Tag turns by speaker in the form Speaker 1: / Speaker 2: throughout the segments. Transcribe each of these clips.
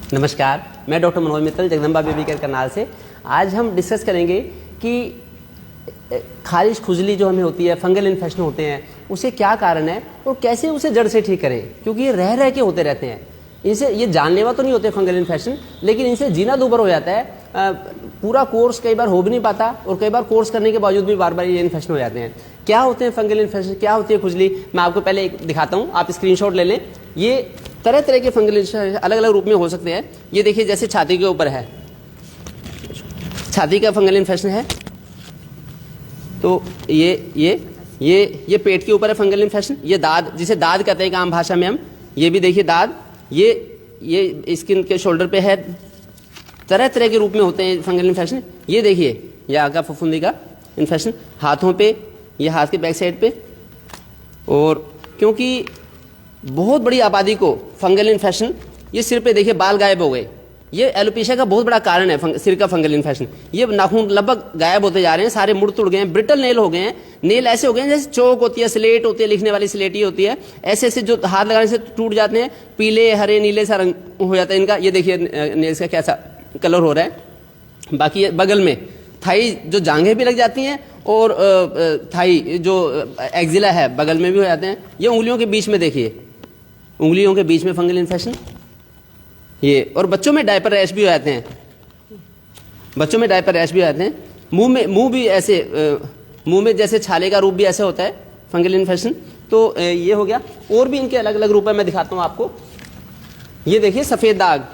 Speaker 1: नमस्कार, मैं doctor Manoj Mittal Jagdamba baby care Karnal से। आज हम डिस्कस करेंगे कि खारिश खुजली जो हमें होती है, फंगल इन्फेक्शन होते हैं, उसे क्या कारण है और कैसे उसे जड़ से ठीक करें, क्योंकि ये रह रह के होते रहते हैं। इनसे ये जानलेवा तो नहीं होते फंगल इन्फेक्शन, लेकिन इनसे जीना दूभर हो जाता है। पूरा कोर्स कई बार हो भी नहीं पाता और कई बार कोर्स करने के बावजूद भी बार बार ये इन्फेक्शन हो जाते हैं। क्या होते हैं फंगल इन्फेक्शन, क्या होती है खुजली, मैं आपको पहले एक दिखाता हूँ, आप स्क्रीनशॉट ले लें। ये तरह तरह के फंगल इन्फेक्शन अलग अलग रूप में हो सकते हैं। ये देखिए, जैसे छाती के ऊपर है, छाती का फंगल इन्फेक्शन है, तो ये पेट के ऊपर है फंगल इन्फेक्शन। ये दाद, जिसे दाद कहते हैं आम भाषा में हम, ये भी देखिए दाद, ये स्किन के शोल्डर पे है। तरह तरह के रूप में होते हैं फंगल इन्फेक्शन। ये देखिए, ये आगा फफूंदी का इन्फेक्शन हाथों पे, ये हाथ के बैक साइड पे। और क्योंकि बहुत बड़ी आबादी को फंगल इन्फेक्शन, ये सिर पे देखिए बाल गायब हो गए, ये एलोपेशिया का बहुत बड़ा कारण है सिर का फंगल इन्फेक्शन। ये नाखून लगभग गायब होते जा रहे हैं, सारे मुड़ तुड़ गए हैं, ब्रिटल नेल हो गए हैं। नेल ऐसे हो गए हैं जैसे चौक होती है, स्लेट होती है, लिखने वाली स्लेट ही होती है, ऐसे ऐसे जो हाथ लगाने से टूट जाते हैं, पीले हरे नीले सा रंग हो जाता है इनका। ये देखिए नेल्स का कैसा कलर हो रहा है। बाकी बगल में थाई जो जांघें भी लग जाती हैं, और थाई जो एक्जिला है बगल में भी हो जाते हैं। ये उंगलियों के बीच में देखिए, उंगलियों के बीच में फंगल इन्फेक्शन ये। और बच्चों में डायपर रैश भी हो जाते हैं, बच्चों में डायपर रैश भी हो जाते हैं। मुंह भी ऐसे, मुंह में जैसे छाले का रूप भी ऐसे होता है फंगल इन्फेक्शन। तो ये हो गया। और भी इनके अलग अलग रूप है, मैं दिखाता हूँ आपको। ये देखिए सफ़ेद दाग,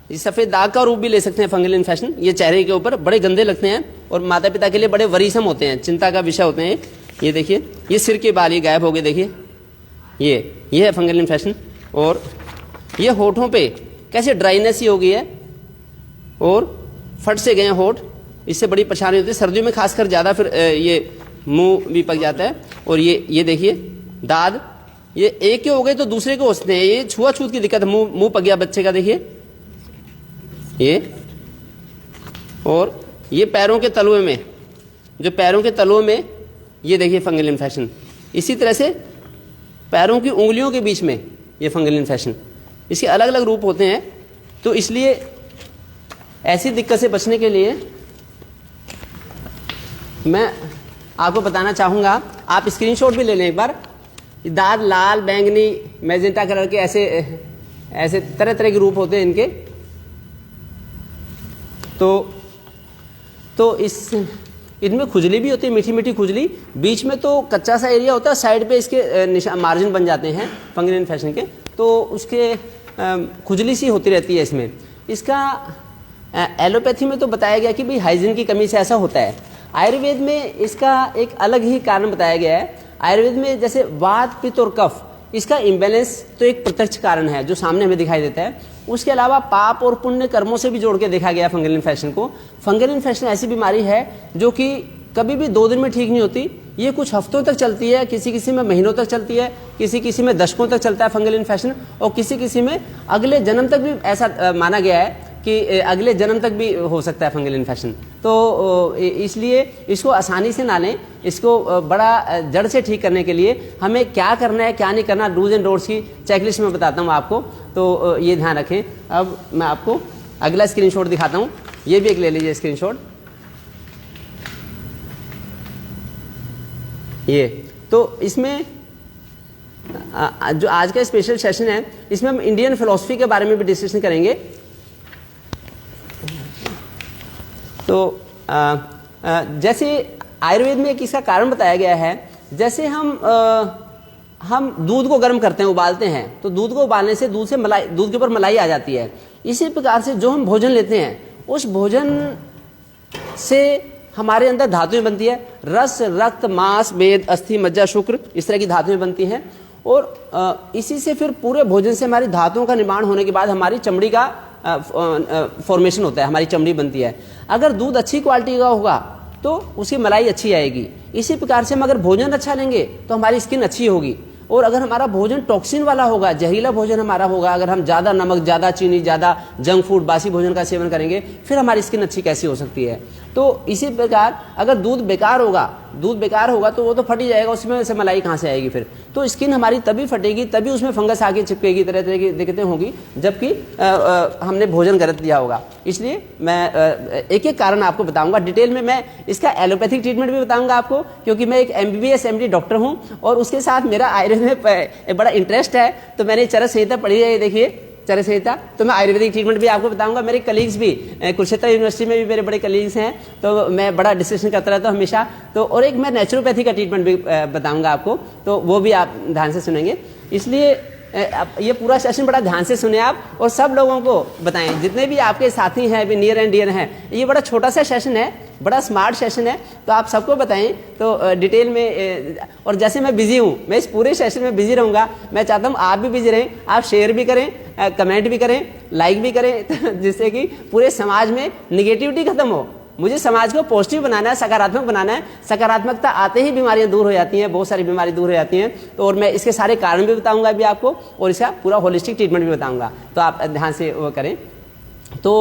Speaker 1: इस सफ़ेद दाग का रूप भी ले सकते हैं फंगल इन्फेक्शन। ये चेहरे के ऊपर बड़े गंदे लगते हैं और माता पिता के लिए बड़े वरीसम होते हैं, चिंता का विषय होते हैं। ये देखिए, ये सिर के बाल ये गायब हो गए, देखिए ये है फंगल इन्फेक्शन। और ये होठों पे कैसे ड्राइनेस ही हो गई है और फट से गए हैं होठ, इससे बड़ी परेशानी होती है सर्दियों में खासकर ज़्यादा। फिर ये मुंह भी पक जाता है। और ये देखिए दाद, ये एक के हो गए तो दूसरे को हो सकते हैं। ये छुआछूत की दिक्कत, मुंह पक गया बच्चे का, देखिए ये। और ये पैरों के तलुए में, जो पैरों के तलुओं में, ये देखिए फंगल इन्फेक्शन। इसी तरह से पैरों की उंगलियों के बीच में ये फंगल इन्फेक्शन, इसके अलग अलग रूप होते हैं। तो इसलिए ऐसी दिक्कत से बचने के लिए मैं आपको बताना चाहूँगा, आप स्क्रीनशॉट भी ले लें एक बार। दाद लाल, बैंगनी, मैजेंटा कलर के ऐसे तरह तरह के रूप होते हैं इनके। तो इनमें खुजली भी होती है, मीठी मीठी खुजली। बीच में तो कच्चा सा एरिया होता है, साइड पे इसके मार्जिन बन जाते हैं फंगल इन्फेक्शन के, तो उसके खुजली सी होती रहती है इसमें। इसका एलोपैथी में तो बताया गया कि भाई हाइजीन की कमी से ऐसा होता है। आयुर्वेद में इसका एक अलग ही कारण बताया गया है। आयुर्वेद में जैसे वात, पित्त और कफ, इसका इम्बैलेंस तो एक प्रत्यक्ष कारण है जो सामने हमें दिखाई देता है। उसके अलावा पाप और पुण्य कर्मों से भी जोड़ के देखा गया फंगल इन्फेक्शन को। फंगल इन्फेक्शन ऐसी बीमारी है जो कि कभी भी 2 दिन में ठीक नहीं होती, ये कुछ हफ्तों तक चलती है, किसी किसी में महीनों तक चलती है, किसी किसी में दशकों तक चलता है फंगल इन्फेक्शन, और किसी किसी में अगले जन्म तक भी ऐसा माना गया है कि अगले जन्म तक भी हो सकता है फंगल इन्फेक्शन। तो इसलिए इसको आसानी से ना लें। इसको बड़ा जड़ से ठीक करने के लिए हमें क्या करना है, क्या नहीं करना, डूज एंड डोंट्स की चेकलिस्ट में बताता हूँ आपको, तो ये ध्यान रखें। अब मैं आपको अगला स्क्रीनशॉट दिखाता हूँ, ये भी एक ले लीजिए स्क्रीनशॉट। ये तो इसमें जो आज का स्पेशल सेशन है, इसमें हम इंडियन फिलॉसफी के बारे में भी डिस्कशन करेंगे। तो जैसे आयुर्वेद में एक इसका कारण बताया गया है, जैसे हम दूध को गर्म करते हैं, उबालते हैं, तो दूध को उबालने से दूध के ऊपर मलाई आ जाती है। इसी प्रकार से जो हम भोजन लेते हैं, उस भोजन से हमारे अंदर धातुएं बनती है। रस, रक्त, मांस, मेद, अस्थि, मज्जा, शुक्र, इस तरह की धातुएं बनती हैं। और इसी से फिर पूरे भोजन से हमारी धातुओं का निर्माण होने के बाद हमारी चमड़ी का फॉर्मेशन होता है, हमारी चमड़ी बनती है। अगर दूध अच्छी क्वालिटी का होगा तो उसकी मलाई अच्छी आएगी। इसी प्रकार से हम अगर भोजन अच्छा लेंगे तो हमारी स्किन अच्छी होगी। और अगर हमारा भोजन टॉक्सिन वाला होगा, जहरीला भोजन हमारा होगा, अगर हम ज़्यादा नमक, ज़्यादा चीनी, ज़्यादा जंक फूड, बासी भोजन का सेवन करेंगे, फिर हमारी स्किन अच्छी कैसी हो सकती है। तो इसी प्रकार अगर दूध बेकार होगा तो वो तो फट ही जाएगा, उसमें से मलाई कहाँ से आएगी फिर। तो स्किन हमारी तभी फटेगी, तभी उसमें फंगस आके चिपकेगी, तरह तरह की दिक्कतें होगी, जबकि हमने भोजन गलत लिया होगा। इसलिए मैं एक एक कारण आपको बताऊंगा डिटेल में। मैं इसका एलोपैथिक ट्रीटमेंट भी बताऊंगा आपको, क्योंकि मैं एक MBBS MD डॉक्टर हूं और उसके साथ मेरा आयुर्वेद में बड़ा इंटरेस्ट है। तो मैंने चरक संहिता पढ़ी है, ये देखिए चरक संहिता। तो मैं आयुर्वेदिक ट्रीटमेंट भी आपको बताऊंगा। मेरे कलीग्स भी कुरुक्षेत्र यूनिवर्सिटी में भी मेरे बड़े कलीग्स हैं, तो मैं बड़ा डिस्कशन करता रहता हूँ हमेशा। तो और एक मैं नेचुरोपैथी का ट्रीटमेंट भी बताऊंगा आपको, तो वो भी आप ध्यान से सुनेंगे। इसलिए ये पूरा सेशन बड़ा ध्यान से सुने आप, और सब लोगों को बताएं, जितने भी आपके साथी हैं अभी नियर एंड डियर हैं। ये बड़ा छोटा सा सेशन है, बड़ा स्मार्ट सेशन है, तो आप सबको बताएं। तो डिटेल में, और जैसे मैं बिजी हूँ, मैं इस पूरे सेशन में बिजी रहूँगा। मैं चाहता हूँ आप भी बिजी रहें, आप शेयर भी करें, कमेंट भी करें, लाइक भी करें, जिससे कि पूरे समाज में निगेटिविटी खत्म हो। मुझे समाज को पॉजिटिव बनाना है, सकारात्मक बनाना है। सकारात्मकता आते ही बीमारियां दूर हो जाती हैं, बहुत सारी बीमारी दूर हो जाती हैं। तो और मैं इसके सारे कारण भी बताऊंगा अभी आपको, और इसका पूरा होलिस्टिक ट्रीटमेंट भी बताऊंगा, तो आप ध्यान से वो करें। तो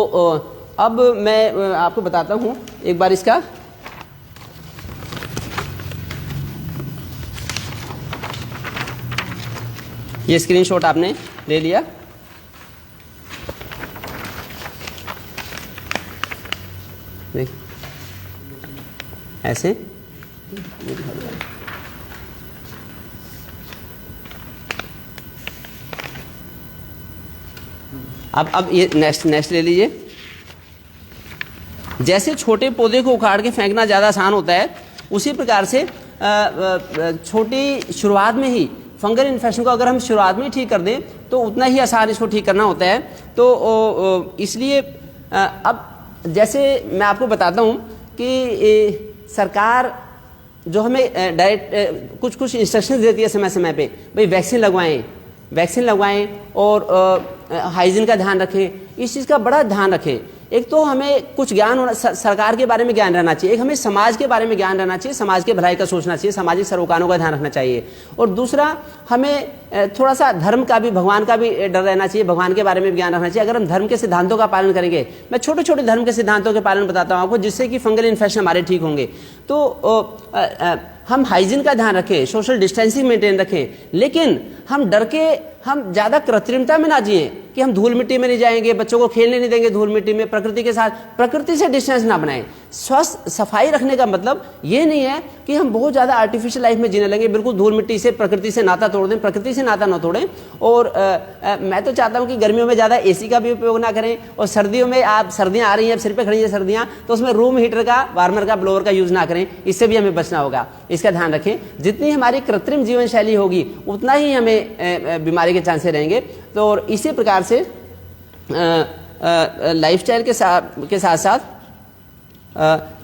Speaker 1: अब मैं आपको बताता हूं एक बार इसका। ये स्क्रीनशॉट आपने ले लिया, देख ऐसे। अब ये नेक्स्ट ले लीजिए। जैसे छोटे पौधे को उखाड़ के फेंकना ज़्यादा आसान होता है, उसी प्रकार से छोटी शुरुआत में ही फंगल इन्फेक्शन को अगर हम शुरुआत में ही ठीक कर दें तो उतना ही आसान इसको ठीक करना होता है। तो इसलिए अब जैसे मैं आपको बताता हूँ कि सरकार जो हमें डायरेक्ट कुछ इंस्ट्रक्शंस देती है समय समय पे, भाई वैक्सीन लगवाएं और हाइजीन का ध्यान रखें। इस चीज़ का बड़ा ध्यान रखें। एक तो हमें कुछ ज्ञान होना, सरकार के बारे में ज्ञान रहना चाहिए, एक हमें समाज के बारे में ज्ञान रहना चाहिए, समाज के भलाई का सोचना चाहिए, सामाजिक सरोकारों का ध्यान रखना चाहिए। और दूसरा, हमें थोड़ा सा धर्म का भी, भगवान का भी डर रहना चाहिए, भगवान के बारे में ज्ञान रखना चाहिए। अगर हम धर्म के सिद्धांतों का पालन करेंगे, मैं छोटे छोटे धर्म के सिद्धांतों के पालन बताता हूँ आपको, जिससे कि फंगल इन्फेक्शन हमारे ठीक होंगे। तो हम हाइजीन का ध्यान रखें, सोशल डिस्टेंसिंग मेंटेन रखें, लेकिन हम डर के हम ज़्यादा कृत्रिमता में ना जिए कि हम धूल मिट्टी में नहीं जाएंगे, बच्चों को खेलने नहीं देंगे धूल मिट्टी में, प्रकृति के साथ, प्रकृति से डिस्टेंस ना बनाएं। स्वस्थ सफाई रखने का मतलब ये नहीं है कि हम बहुत ज़्यादा आर्टिफिशियल लाइफ में जीने लगे, बिल्कुल धूल मिट्टी से, प्रकृति से नाता तोड़ दें। प्रकृति से नाता ना तोड़ें। और मैं तो चाहता हूँ कि गर्मियों में ज़्यादा AC का भी उपयोग ना करें, और सर्दियों में, आप सर्दियाँ आ रही हैं, अब सिर पर खड़ी हैं सर्दियाँ, तो उसमें रूम हीटर का, वार्मर का, ब्लोअर का यूज़ ना करें। इससे भी हमें बचना होगा, इसका ध्यान रखें। जितनी हमारी कृत्रिम जीवन शैली होगी उतना ही हमें बीमारी के चांसेस रहेंगे। तो और इसी प्रकार से लाइफस्टाइल के साथ साथ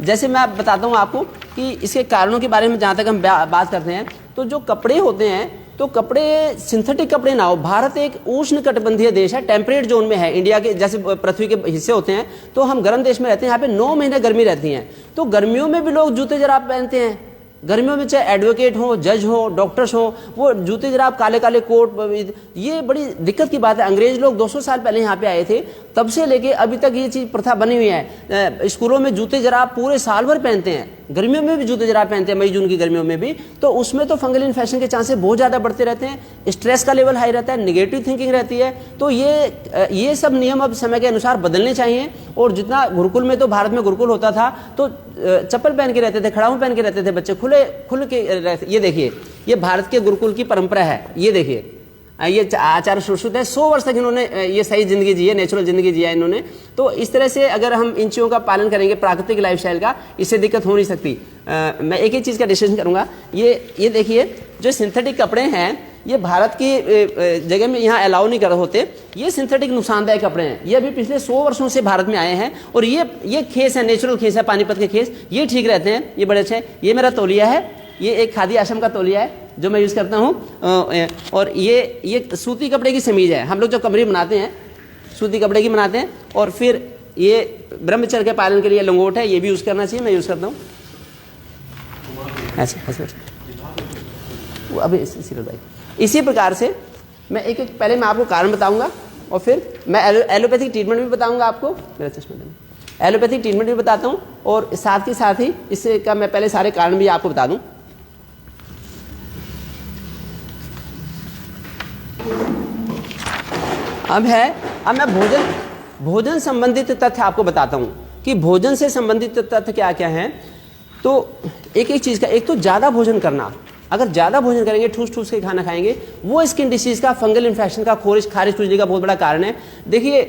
Speaker 1: जैसे मैं बताता हूँ आपको कि इसके कारणों के बारे में जहाँ तक हम बात करते हैं, तो जो कपड़े होते हैं, तो कपड़े सिंथेटिक कपड़े ना हो। भारत एक उष्ण कटिबंधीय देश है, टेम्परेट जोन में है। इंडिया के जैसे पृथ्वी के हिस्से होते हैं, तो हम गर्म देश में रहते हैं, यहाँ पे 9 महीने गर्मी रहती है। तो गर्मियों में भी लोग जूते जराब पहनते हैं। गर्मियों में चाहे एडवोकेट हो, जज हो, डॉक्टर्स हो, वो जूते जराब, काले काले कोट, ये बड़ी दिक्कत की बात है। अंग्रेज लोग 200 साल पहले यहाँ पे आए थे, तब से लेके अभी तक ये चीज़ प्रथा बनी हुई है। स्कूलों में जूते जराब पूरे साल भर पहनते हैं, गर्मियों में भी जूते जराब पहनते हैं, मई जून की गर्मियों में भी। तो उसमें तो फंगल इन्फेक्शन के चांसेस बहुत ज़्यादा बढ़ते रहते हैं, स्ट्रेस का लेवल हाई रहता है, निगेटिव थिंकिंग रहती है। तो ये सब नियम अब समय के अनुसार बदलने चाहिए। और जितना गुरुकुल में, तो भारत में गुरुकुल होता था तो चप्पल पहन के रहते थे, खड़ाऊ पहन के रहते थे बच्चे, खुल के रहते। ये देखिए, ये भारत के गुरुकुल की परंपरा है। ये देखिए, ये आचार्य सुश्रुत है, 100 वर्ष तक इन्होंने ये सही जिंदगी जी है, नेचुरल जिंदगी जी है इन्होंने। तो इस तरह से अगर हम इन चीज़ों का पालन करेंगे, प्राकृतिक लाइफस्टाइल का, इससे दिक्कत हो नहीं सकती। मैं एक ही चीज़ का डिस्कशन करूंगा। ये देखिए, जो सिंथेटिक कपड़े हैं, ये भारत की जगह में यहाँ अलाउ नहीं कर होते। ये सिंथेटिक नुकसानदायक कपड़े हैं। ये अभी पिछले 100 वर्षों से भारत में आए हैं। और ये खेस है, नेचुरल खेस है, पानीपत के खेस, ये ठीक रहते हैं, ये बड़े अच्छे हैं। ये मेरा तौलिया है, ये एक खादी आश्रम का तौलिया है जो मैं यूज़ करता हूँ। और ये सूती कपड़े की समीज है। हम लोग जो कमरी बनाते हैं, सूती कपड़े की बनाते हैं। और फिर ये ब्रह्मचर्य के पालन के लिए लंगोट है, ये भी यूज़ करना चाहिए, मैं यूज़ करता हूँ। ऐसे अभी सीरियल भाई, इसी प्रकार से मैं एक पहले मैं आपको कारण बताऊंगा, और फिर मैं एलोपैथिक ट्रीटमेंट भी बताऊंगा आपको। मेरा चश्मा देना। एलोपैथिक ट्रीटमेंट भी बताता हूँ और साथ ही इसका मैं पहले सारे कारण भी आपको बता दूं। अब मैं भोजन संबंधित तथ्य आपको बताता हूं कि भोजन से संबंधित तथ्य क्या क्या हैं। तो एक चीज का, एक तो ज्यादा भोजन करना, अगर ज्यादा भोजन करेंगे, ठूस ठूस के खाना खाएंगे, वो स्किन डिसीज का, फंगल इन्फेक्शन का, खारिज खुजली का बहुत बड़ा कारण है। देखिए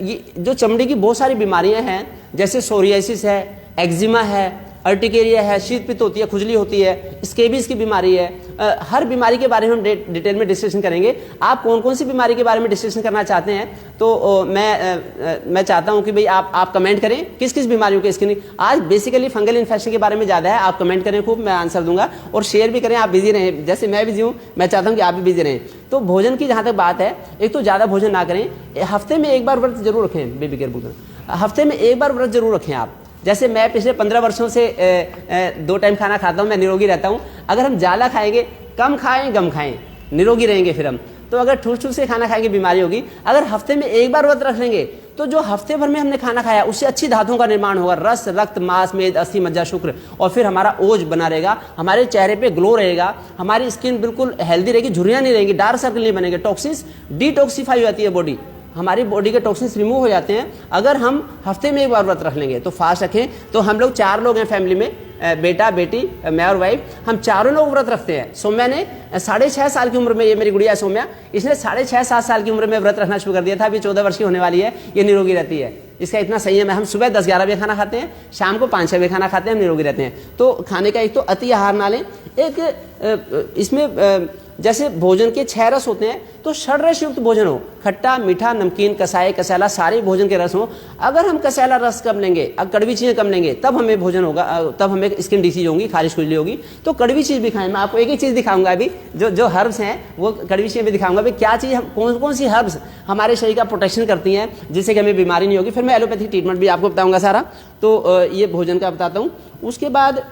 Speaker 1: ये जो चमड़ी की बहुत सारी बीमारियां हैं, जैसे सोरियासिस है, एक्जिमा है, अर्टिकेरिया है, शीत पित्त होती है, खुजली होती है, स्केबीज की बीमारी है, हर बीमारी के बारे में हम डिटेल में डिस्कशन करेंगे। आप कौन कौन सी बीमारी के बारे में डिस्कशन करना चाहते हैं तो मैं चाहता हूं कि भाई आप कमेंट करें किस किस बीमारियों के स्किन। आज बेसिकली फंगल इन्फेक्शन के बारे में ज़्यादा है, आप कमेंट करें खूब, मैं आंसर दूंगा और शेयर भी करें। आप बिजी रहें, जैसे मैं बिजी हूँ, मैं चाहता हूँ कि आप भी बिजी रहें। तो भोजन की जहाँ तक बात है, एक तो ज़्यादा भोजन ना करें, हफ्ते में एक बार व्रत जरूर रखें। बेबी केयर बुक हफ्ते में एक बार व्रत जरूर रखें आप। जैसे मैं पिछले 15 वर्षों से 2 टाइम खाना खाता हूं, मैं निरोगी रहता हूं। अगर हम ज़्यादा खाएंगे, कम खाएं, गम खाएं, निरोगी रहेंगे फिर हम। तो अगर ठूस ठूस से खाना खाएंगे बीमारी होगी। अगर हफ्ते में एक बार व्रत रख लेंगे तो जो हफ्ते भर में हमने खाना खाया उससे अच्छी धातुओं का निर्माण होगा, रस, रक्त, मांस, मेद, अस्थि, मज्जा, शुक्र, और फिर हमारा ओज बना रहेगा, हमारे चेहरे पे ग्लो रहेगा, हमारी स्किन बिल्कुल हेल्दी रहेगी, झुर्रियां नहीं रहेंगी, डार्क सर्कल नहीं बनेंगे, टॉक्सिन्स डिटॉक्सिफाई हो जाती है बॉडी, हमारी बॉडी के टॉक्सिन्स रिमूव हो जाते हैं अगर हम हफ्ते में एक बार व्रत रख लेंगे। तो फास्ट रखें। तो हम लोग 4 लोग हैं फैमिली में, बेटा, बेटी, मैं और वाइफ, हम चारों लोग व्रत रखते हैं। सौम्या ने 6.5 साल की उम्र में, ये मेरी गुड़िया सौम्या, इसने 6.5-7 साल की उम्र में व्रत रखना शुरू कर दिया था। अभी 14 वर्ष की होने वाली है, ये निरोगी रहती है। इसका इतना संयम है। हम सुबह 10-11 बजे खाना खाते हैं, शाम को 5-6 बजे खाना खाते हैं, हम निरोगी रहते हैं। तो खाने का एक तो अति आहार ना लें। एक इसमें जैसे भोजन के 6 रस होते हैं, तो षड्रस युक्त भोजन हो, खट्टा, मीठा, नमकीन, कसाई, कसैला, सारे भोजन के रस हो। अगर हम कसैला रस कम लेंगे, कड़वी चीजें कम लेंगे, तब हमें भोजन होगा, तब हमें स्किन डिसीज होगी, खारिज खुजली होगी। तो कड़वी चीज भी खाएं। मैं आपको एक चीज दिखाऊंगा अभी, जो हर्ब्स हैं वो कड़वी चीजें भी दिखाऊंगा। भाई क्या चीज, कौन कौन सी हर्ब्स हमारे शरीर का प्रोटेक्शन करती हैं जिससे कि हमें बीमारी नहीं होगी। फिर मैं एलोपैथिक ट्रीटमेंट भी आपको बताऊंगा सारा। तो ये भोजन का बताता हूँ। उसके बाद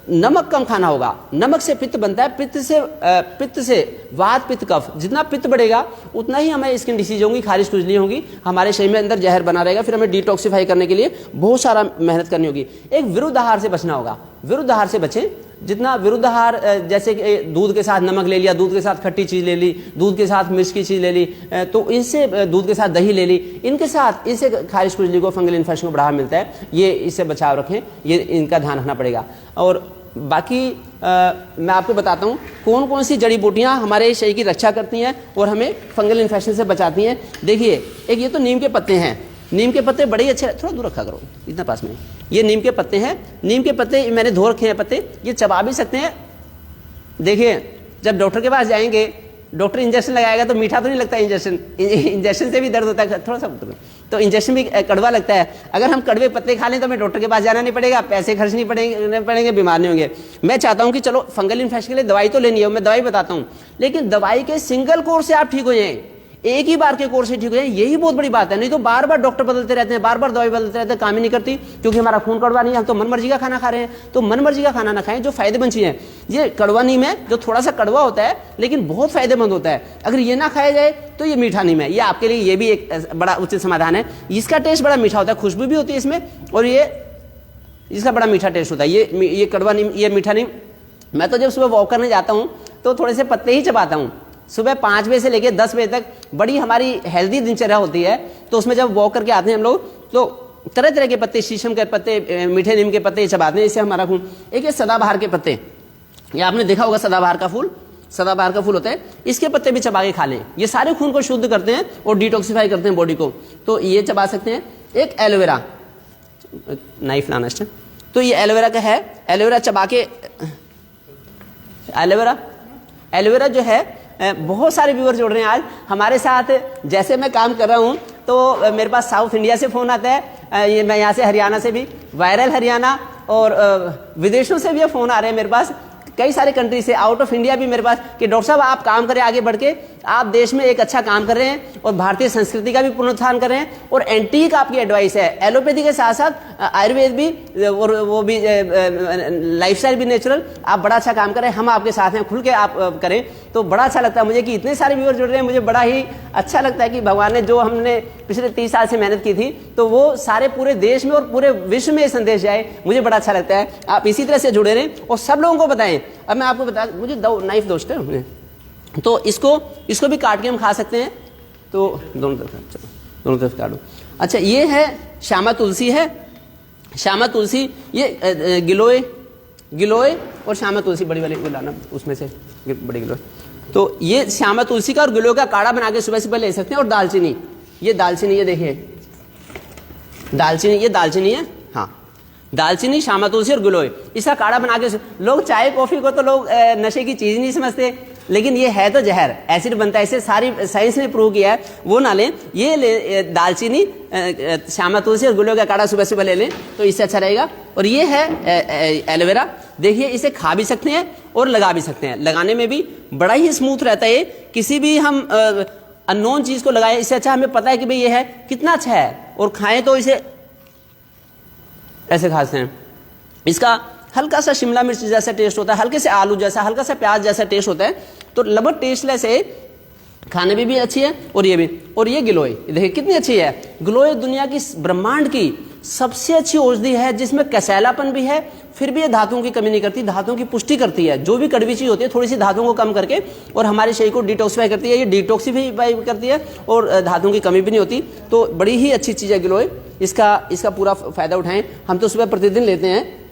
Speaker 1: नमक कम खाना होगा। नमक से पित्त बनता है, पित्त से वात, पित्त, कफ। जितना पित्त बढ़ेगा उतना ही हमें स्किन डिसीज होंगी, खारिज खुजली होंगी, हमारे शरीर में अंदर जहर बना रहेगा। फिर हमें डिटॉक्सिफाई करने के लिए बहुत सारा मेहनत करनी होगी। एक विरुद्ध आहार से बचना होगा। विरुद्ध आहार से बचें। जितना विरुद्ध आहार, जैसे कि दूध के साथ नमक ले लिया, दूध के साथ खट्टी चीज ले ली, दूध के साथ मिर्च की चीज ले ली, तो इनसे, दूध के साथ दही ले ली, इनसे खारिज खुजली को, फंगल इन्फेक्शन को बढ़ावा मिलता है। ये इससे बचाव रखें, ये इनका ध्यान रखना पड़ेगा। और बाकी मैं आपको बताता हूँ कौन कौन सी जड़ी बूटियाँ हमारे शरीर की रक्षा करती हैं और हमें फंगल इन्फेक्शन से बचाती हैं। देखिए, एक ये तो नीम के पत्ते हैं। नीम के पत्ते बड़े ही अच्छे, थोड़ा दूर रखा करो, इतना पास में। ये नीम के पत्ते हैं। नीम के पत्ते मैंने धो रखे हैं पत्ते, ये चबा भी सकते हैं। देखिए, जब डॉक्टर के पास जाएंगे, डॉक्टर इंजेक्शन लगाएगा तो मीठा तो नहीं लगता। इंजेक्शन से भी दर्द होता है, थोड़ा सा तो इंजेक्शन भी कड़वा लगता है। अगर हम कड़वे पत्ते खा लें तो हमें डॉक्टर के पास जाना नहीं पड़ेगा, पैसे खर्च नहीं पड़ेंगे, बीमार नहीं होंगे। मैं चाहता हूं कि चलो फंगल इन्फेक्शन के लिए दवाई तो लेनी है, मैं दवाई बताता हूं, लेकिन दवाई के सिंगल कोर्स से आप ठीक हो जाएं, एक ही बार के कोर्स से ठीक हो जाए, यही बहुत बड़ी बात है। नहीं तो बार बार डॉक्टर बदलते रहते हैं, बार बार दवाई बदलते रहते हैं, काम ही नहीं करती, क्योंकि हमारा खून कड़वा नहीं है। हम तो मन मर्जी का खाना खा रहे हैं। तो मन मर्जी का खाना ना खाएं, जो फायदेमंद चीज है। ये कड़वा नीम है, जो थोड़ा सा कड़वा होता है लेकिन बहुत फायदेमंद होता है। अगर ये ना खाया जाए तो ये मीठा नीम है। ये आपके लिए ये भी एक बड़ा उचित समाधान है। इसका टेस्ट बड़ा मीठा होता है, खुशबू भी होती है इसमें, और ये इसका बड़ा मीठा टेस्ट होता है। ये कड़वा नीम, ये मीठा नीम। मैं तो जब सुबह वॉक करने जाता हूँ तो थोड़े से पत्ते ही चबाता हूँ। सुबह 5 बजे से लेकर 10 बजे तक बड़ी हमारी हेल्दी दिनचर्या होती है। तो उसमें जब वॉक करके आते हैं हम लोग, तो तरह तरह के पत्ते, शीशम के पत्ते, मीठे नीम के पत्ते चबाते हैं, इससे हमारा खून। एक सदाबहार के पत्ते, ये आपने देखा होगा, सदाबहार का फूल, सदाबहार का फूल होता है, इसके पत्ते भी चबा के खा लें। ये सारे खून को शुद्ध करते हैं और डिटॉक्सिफाई करते हैं बॉडी को। तो ये चबा सकते हैं। एक एलोवेरा, नाइफ लाना है, तो ये एलोवेरा का है। एलोवेरा चबा के, एलोवेरा जो है, बहुत सारे व्यूअर जुड़ रहे हैं आज हमारे साथ। जैसे मैं काम कर रहा हूं तो मेरे पास साउथ इंडिया से फोन आता है, ये मैं यहाँ से हरियाणा से भी, वायरल हरियाणा, और विदेशों से भी फोन आ रहे हैं मेरे पास। कई सारे कंट्री से, आउट ऑफ इंडिया भी मेरे पास, कि डॉक्टर साहब आप काम करें आगे बढ़ के, आप देश में एक अच्छा काम कर रहे हैं और भारतीय संस्कृति का भी पुनरुत्थान कर रहे हैं, और एंटीक आपकी एडवाइस है, एलोपैथी के साथ साथ आयुर्वेद भी और वो भी लाइफस्टाइल भी नेचुरल, आप बड़ा अच्छा काम करें, हम आपके साथ हैं, खुल के आप करें। तो बड़ा अच्छा लगता है मुझे कि इतने सारे व्यूअर जुड़ रहे हैं। मुझे बड़ा ही अच्छा लगता है कि भगवान ने जो हमने पिछले 30 साल से मेहनत की थी, तो वो सारे पूरे देश में और पूरे विश्व में संदेश जाए, मुझे बड़ा अच्छा लगता है। आप इसी तरह से जुड़े रहें और सब लोगों को बताएं। अब मैं आपको बता, मुझे नाइफ दोस्त है, तो इसको भी काट के हम खा सकते हैं, तो दोनों तरफ काटो। अच्छा, ये है श्यामा तुलसी है, श्यामा तुलसी, ये गिलोय और श्यामा तुलसी बड़ी वाली लाना उसमें से बड़ी गिलोय। तो ये श्यामा तुलसी का और गिलोय का काढ़ा बना के सुबह सुबह ले सकते हैं। और दालचीनी, ये दालचीनी, ये देखिए दालचीनी, ये दालचीनी है, हाँ दालचीनी, श्यामा तुलसी और गिलोय, इसका काढ़ा बना के। लोग चाय कॉफी को तो लोग नशे की चीज नहीं समझते, लेकिन ये है तो जहर, एसिड बनता है, इसे सारी साइंस ने प्रूव किया है, वो ना लें। ये ले दालचीनी, श्यामा तुलसी और गिलोय का काढ़ा सुबह सुबह ले लें तो इससे अच्छा रहेगा। और ये है एलोवेरा, देखिए इसे खा भी सकते हैं और लगा भी सकते हैं, लगाने में भी बड़ा ही स्मूथ रहता है। किसी भी हम अननोन चीज को लगाएं, इससे अच्छा हमें पता है कि भाई ये है कितना अच्छा है, और खाएं तो इसे ऐसे खाते हैं। इसका हल्का सा शिमला मिर्च जैसा टेस्ट होता है, हल्के से आलू जैसा, हल्का सा प्याज जैसा टेस्ट होता है, तो लगभग टेस्टलेस है, खाने में भी अच्छी है। और ये भी, और ये गिलोय देखिए कितनी अच्छी है। गिलोय दुनिया की, ब्रह्मांड की सबसे अच्छी औषधि है, जिसमें कसैलापन भी है, फिर भी ये धातुओं की कमी नहीं करती, धातुओं की पुष्टि करती है। जो भी कड़वी चीज होती है थोड़ी सी धातुओं को कम करके, और हमारे शरीर को डिटॉक्सिफाई करती है, ये डिटॉक्सिफाई करती है, और धातुओं की कमी भी नहीं होती। तो बड़ी ही अच्छी चीज है गिलोय, इसका पूरा फायदा उठाएं। हम तो सुबह प्रतिदिन लेते हैं,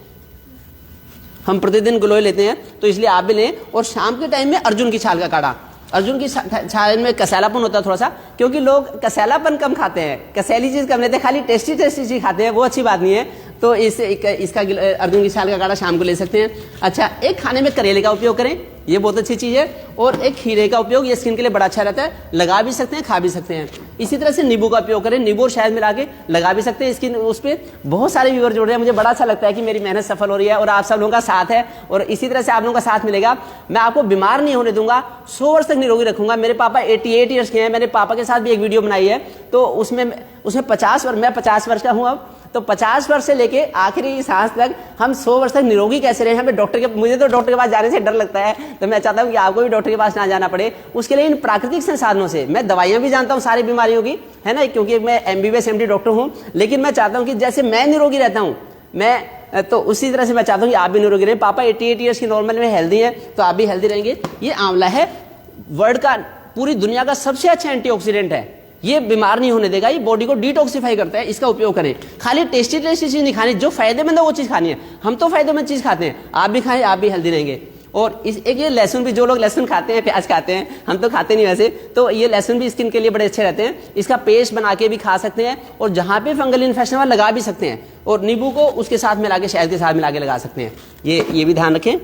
Speaker 1: हम प्रतिदिन गिलोय लेते हैं, तो इसलिए आप भी लें। और शाम के टाइम में अर्जुन की छाल का काढ़ा, अर्जुन की छाल में कसैलापन होता है थोड़ा सा, क्योंकि लोग कसैलापन कम खाते हैं, कसैली चीज कम लेते हैं, खाली टेस्टी चीज खाते हैं, वो अच्छी बात नहीं है। तो इसका अर्जुन की छाल का काढ़ा शाम को ले सकते हैं। अच्छा, एक खाने में करेले का उपयोग करें, ये बहुत अच्छी चीज है, और एक खीरे का उपयोग, ये स्किन के लिए बड़ा अच्छा रहता है, लगा भी सकते हैं, खा भी सकते हैं। इसी तरह से नींबू का उपयोग करें, नींबू और शहद मिला के लगा भी सकते हैं स्किन, उस पर बहुत सारे व्यूअर जुड़ रहे हैं। मुझे बड़ा अच्छा लगता है कि मेरी मेहनत सफल हो रही है और आप सब लोगों का साथ है, और इसी तरह से आप लोगों का साथ मिलेगा। मैं आपको बीमार नहीं होने दूंगा, 100 वर्ष तक निरोगी रखूंगा। मेरे पापा 88 ईयर्स के हैं, मैंने पापा के साथ भी एक वीडियो बनाई है, तो उसमें 50 वर्ष, मैं 50 वर्ष का हूं अब, तो 50 वर्ष से लेके आखिरी सांस तक हम 100 वर्ष तक निरोगी कैसे रहे। हमें मुझे तो डॉक्टर के पास जाने से डर लगता है, तो मैं चाहता हूं कि आपको भी डॉक्टर के पास ना जाना पड़े। उसके लिए इन प्राकृतिक संसाधनों से, मैं दवाइयां भी जानता हूं सारी बीमारियों की, है ना, क्योंकि मैं MBBS MD डॉक्टर हूं, लेकिन मैं चाहता हूं कि जैसे मैं निरोगी रहता हूं, मैं तो उसी तरह से मैं चाहता हूं कि आप भी निरोगी रहें। पापा 88 ईयर्स की नॉर्मल में हेल्दी है, तो आप भी हेल्दी रहेंगे। ये आंवला है, वर्ल्ड का, पूरी दुनिया का सबसे अच्छा एंटीऑक्सीडेंट है, ये बीमार नहीं होने देगा, ये बॉडी को डिटॉक्सिफाई करता है, इसका उपयोग करें। खाली टेस्टी चीज नहीं खानी, जो फायदेमंद है वो चीज खानी है। हम तो फायदेमंद चीज खाते हैं, आप भी खाएं, आप भी हेल्दी रहेंगे। और एक ये लहसुन भी, जो लोग लहसुन खाते हैं, प्याज खाते हैं, हम तो खाते नहीं वैसे, तो ये लहसुन भी स्किन के लिए बड़े अच्छे रहते हैं। इसका पेस्ट बना के भी खा सकते हैं, और जहां पे फंगल इन्फेक्शन है लगा भी सकते हैं, और नींबू को उसके साथ मिला के, शहद के साथ मिला के लगा सकते हैं। ये भी ध्यान रखें।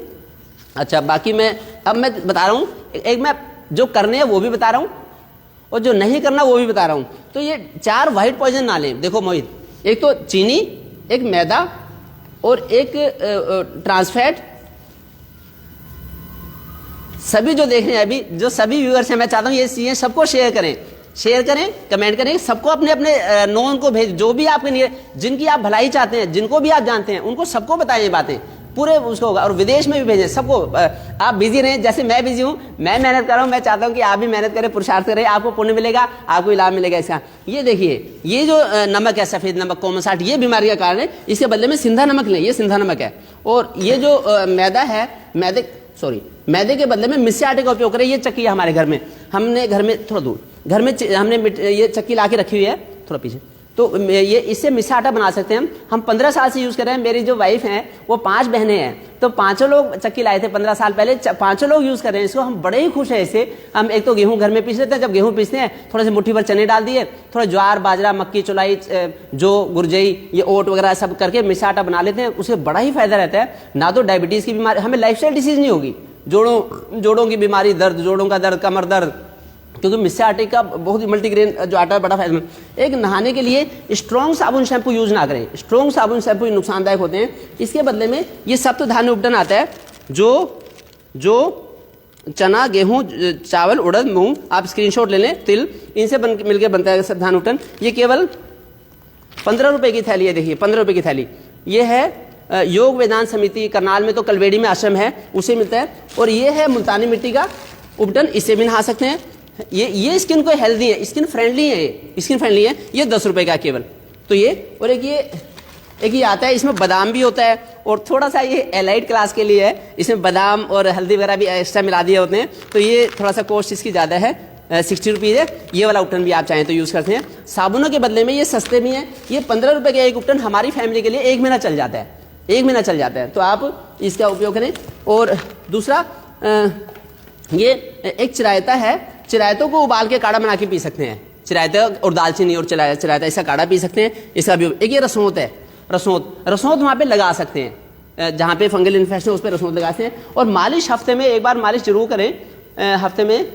Speaker 1: अच्छा, बाकी मैं बता रहा हूँ, एक मैं जो करने हैं वो भी बता रहा हूँ, और जो नहीं करना वो भी बता रहा हूं। तो ये 4 व्हाइट पॉइजन ना लें। देखो मोहित, एक तो चीनी, एक मैदा, और एक ट्रांसफैट। सभी जो देख रहे हैं अभी, जो सभी व्यूअर्स हैं, मैं चाहता हूं ये चीजें सबको शेयर करें, कमेंट करें, सबको अपने अपने नोन को भेज, जो भी आपके, जिनकी आप भलाई चाहते हैं, जिनको भी आप जानते हैं, उनको सबको बताएं ये बातें, पूरे उसको होगा। और विदेश में भी भेजें सबको। आप बिजी रहें, जैसे मैं बिजी हूं, मैं मेहनत कर रहा हूं, मैं चाहता हूं कि आप भी मेहनत करें, पुरुषार्थ करें, आपको पुण्य मिलेगा, आपको लाभ मिलेगा इसका। ये देखिए, ये जो नमक है, सफेद नमक, कॉमन साल्ट, ये बीमारी का कारण है, इसके बदले में सिंधा नमक लें, ये सिंधा नमक है। और ये जो मैदा है, मैदे के बदले में मिस्से आटे का उपयोग करें। ये चक्की है हमारे घर में, हमने घर में थोड़ा दूर, घर में हमने ये चक्की ला के रखी हुई है, थोड़ा पीछे, तो ये इससे मिस्सा आटा बना सकते हैं हम 15 साल से यूज कर रहे हैं। मेरी जो वाइफ हैं वो 5 बहनें हैं, तो 5 लोग चक्की लाए थे 15 साल पहले, 5 लोग यूज कर रहे हैं इसको। हम बड़े ही खुश हैं इससे। हम एक तो गेहूं घर में पीस लेते हैं, जब गेहूं पीसते हैं थोड़ा सी मुट्ठी भर चने डाल दिए, थोड़ा ज्वार, बाजरा, मक्की, चौलाई, जो गुरजई, ये ओट वगैरह सब करके मिस्सा आटा बना लेते हैं। उससे बड़ा ही फायदा रहता है। ना तो डायबिटीज की बीमारी, हमें लाइफस्टाइल डिसीज नहीं होगी, जोड़ों की बीमारी, दर्द, जोड़ों का दर्द, कमर दर्द, क्योंकि मिस्से आटे का बहुत ही मल्टीग्रेन जो आटा है बड़ा फायदेमंद। एक नहाने के लिए स्ट्रॉन्ग साबुन शैम्पू यूज ना करें, स्ट्रॉन्ग साबुन शैम्पू नुकसानदायक होते हैं। इसके बदले में ये सब तो धान्य उपटन आता है, जो जो चना, गेहूं, चावल, उड़द, मूंग, आप स्क्रीनशॉट ले लें, तिल, इनसे मिलकर बनता है धान उठन। ये केवल 15 रुपए की थैली है। देखिए 15 रुपए की थैली। ये है योग वेदांत समिति करनाल में, तो कलवेड़ी में आश्रम है, उसे मिलता है। और ये है मुल्तानी मिट्टी का उपटन, इससे भी नहा सकते हैं। ये स्किन को हेल्दी है, स्किन फ्रेंडली है, ये स्किन फ्रेंडली है। ये 10 रुपए का केवल। तो ये, और एक ये आता है, इसमें बादाम भी होता है, और थोड़ा सा ये एलाइट क्लास के लिए है, इसमें बादाम और हल्दी वगैरह भी एक्स्ट्रा मिला दिए होते हैं। तो ये थोड़ा सा कॉस्ट इसकी ज़्यादा है, 60 रुपीज़ है। ये वाला उपटन भी आप चाहें तो यूज़ करते हैं। साबुनों के बदले में ये सस्ते भी हैं। ये 15 रुपए का एक उपटन हमारी फैमिली के लिए 1 महीना चल जाता है, 1 महीना चल जाता है। तो आप इसका उपयोग करें। और दूसरा, ये एक चिरायता है, चिरायतों को उबाल के काढ़ा बना के पी सकते हैं। चिरायता और दालचीनी और चिरायता इसका काढ़ा पी सकते हैं। इसका भी एक ये रसोत है, रसोत वहाँ पे लगा सकते हैं, जहाँ पे फंगल इन्फेक्शन उस पर रसोत लगाते हैं। और मालिश हफ्ते में एक बार मालिश जरूर करें। हफ्ते में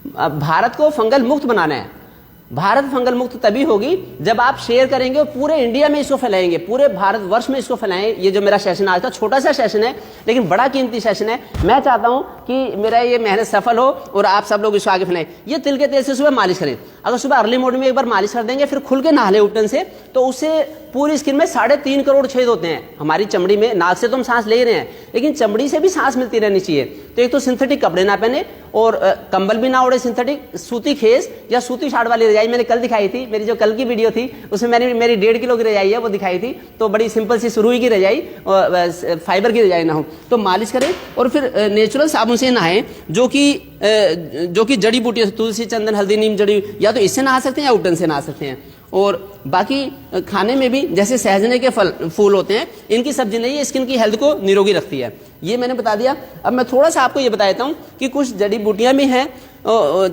Speaker 1: भारत को फंगल मुक्त बनाना है। भारत फंगल मुक्त तभी होगी जब आप शेयर करेंगे और पूरे इंडिया में इसको फैलाएंगे, पूरे भारत वर्ष में इसको फैलाएं। ये जो मेरा सेशन आज था, छोटा सा सेशन है लेकिन बड़ा कीमती सेशन है। मैं चाहता हूं कि मेरा ये मेहनत सफल हो और आप सब लोग इसको आगे फैलाएं। ये तिल के तेल से सुबह मालिश करें। अगर सुबह अर्ली मॉर्निंग में एक बार मालिश कर देंगे, फिर खुल के नहा लें उपटन से, तो उससे पूरी स्किन में 3.5 करोड़ छेद होते हैं। हमारी चमड़ी में, नाक से तो हम सांस ले रहे हैं, लेकिन चमड़ी से भी सांस मिलती रहनी चाहिए। तो एक तो सिंथेटिक कपड़े ना पहने, और कंबल भी ना ओढ़े सिंथेटिक, सूती खेस या सूती शार्ट वाली रजाई मैंने कल दिखाई थी। मेरी जो कल की वीडियो थी उसमें मैंने मेरी 1.5 किलो की रजाई है वो दिखाई थी। तो बड़ी सिंपल सी सुरुई की रजाई, फाइबर की रजाई ना हो। तो मालिश करें और फिर नेचुरल साबुन से नहाएं, जो कि जड़ी बूटी, तुलसी, चंदन, हल्दी, नीम जड़ी, या तो इससे नहा सकते हैं या उपटन से नहा सकते हैं। और बाकी खाने में भी जैसे सहजने के फूल होते हैं, इनकी सब्जी नहीं है, स्किन की हेल्थ को निरोगी रखती है। ये मैंने बता दिया। अब मैं थोड़ा सा आपको ये बता देता हूँ कि कुछ जड़ी बूटियां भी हैं,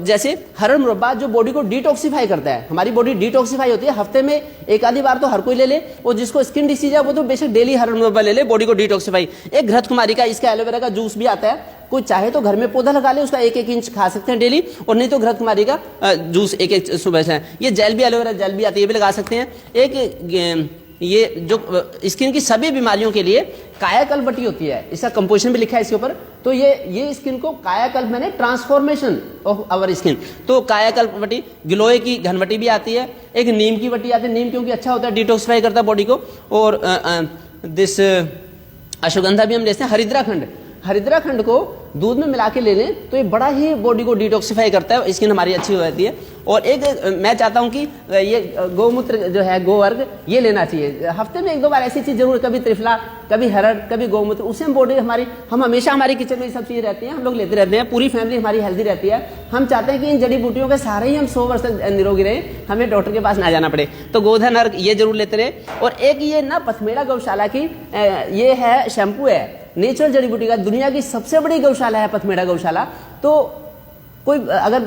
Speaker 1: जैसे हरड़ मुरब्बा, जो बॉडी को डिटॉक्सिफाई करता है। हमारी बॉडी डिटॉक्सिफाई होती है, हफ्ते में एक आधी बार तो हर कोई ले ले, और जिसको स्किन डिसीज है वो तो बेशक डेली हरड़ मुरब्बा ले ले, बॉडी को डिटॉक्सिफाई। एक घृत कुमारी का, इसका एलोवेरा का जूस भी आता है। कोई चाहे तो घर में पौधा लगा ले, उसका 1-1 इंच खा सकते हैं डेली, और नहीं तो घृत कुमारी का जूस 1-1 सुबह से। ये जेल भी, एलोवेरा जेल भी आती है, ये भी लगा सकते हैं। एक ये जो स्किन की सभी बीमारियों के लिए कायाकल्प बटी होती है, इसका कंपोजिशन भी लिखा है इसके ऊपर। तो ये स्किन को कायाकल्प, मैंने ट्रांसफॉर्मेशन ऑफ आवर स्किन। तो कायाकल्प बटी, गिलोय की घनवटी भी आती है, एक नीम की बटी आती है। नीम क्योंकि अच्छा होता है, डिटॉक्सिफाई करता है बॉडी को। और दिस अश्वगंधा भी हम लेते हैं। हरिद्रा खंड को दूध में मिला के ले लें तो ये बड़ा ही बॉडी को डिटॉक्सिफाई करता है, स्किन हमारी अच्छी हो जाती है। और एक मैं चाहता हूं कि ये गौमूत्र जो है, गोवर्ग, ये लेना चाहिए। हफ्ते में 1-2 बार ऐसी चीज जरूर, कभी त्रिफला, कभी हरड़, कभी गौमूत्र, उससे हम बॉडी हम हमेशा हमारी किचन में ये सब चीजें रहती हैं, हम लोग लेते रहते हैं। पूरी फैमिली हमारी हेल्दी रहती है। हम चाहते हैं कि इन जड़ी बूटियों के सहारे ही हम 100 वर्ष तक निरोगी रहे, हमें डॉक्टर के पास ना जाना पड़े। तो गोधन अर्घ ये जरूर लेते रहे। और एक ये ना पथमेड़ा गौशाला की ये है, शैम्पू है, नेचुरल जड़ी बूटी का, दुनिया की सबसे बड़ी गौशाला है पथमेड़ा गौशाला। तो कोई अगर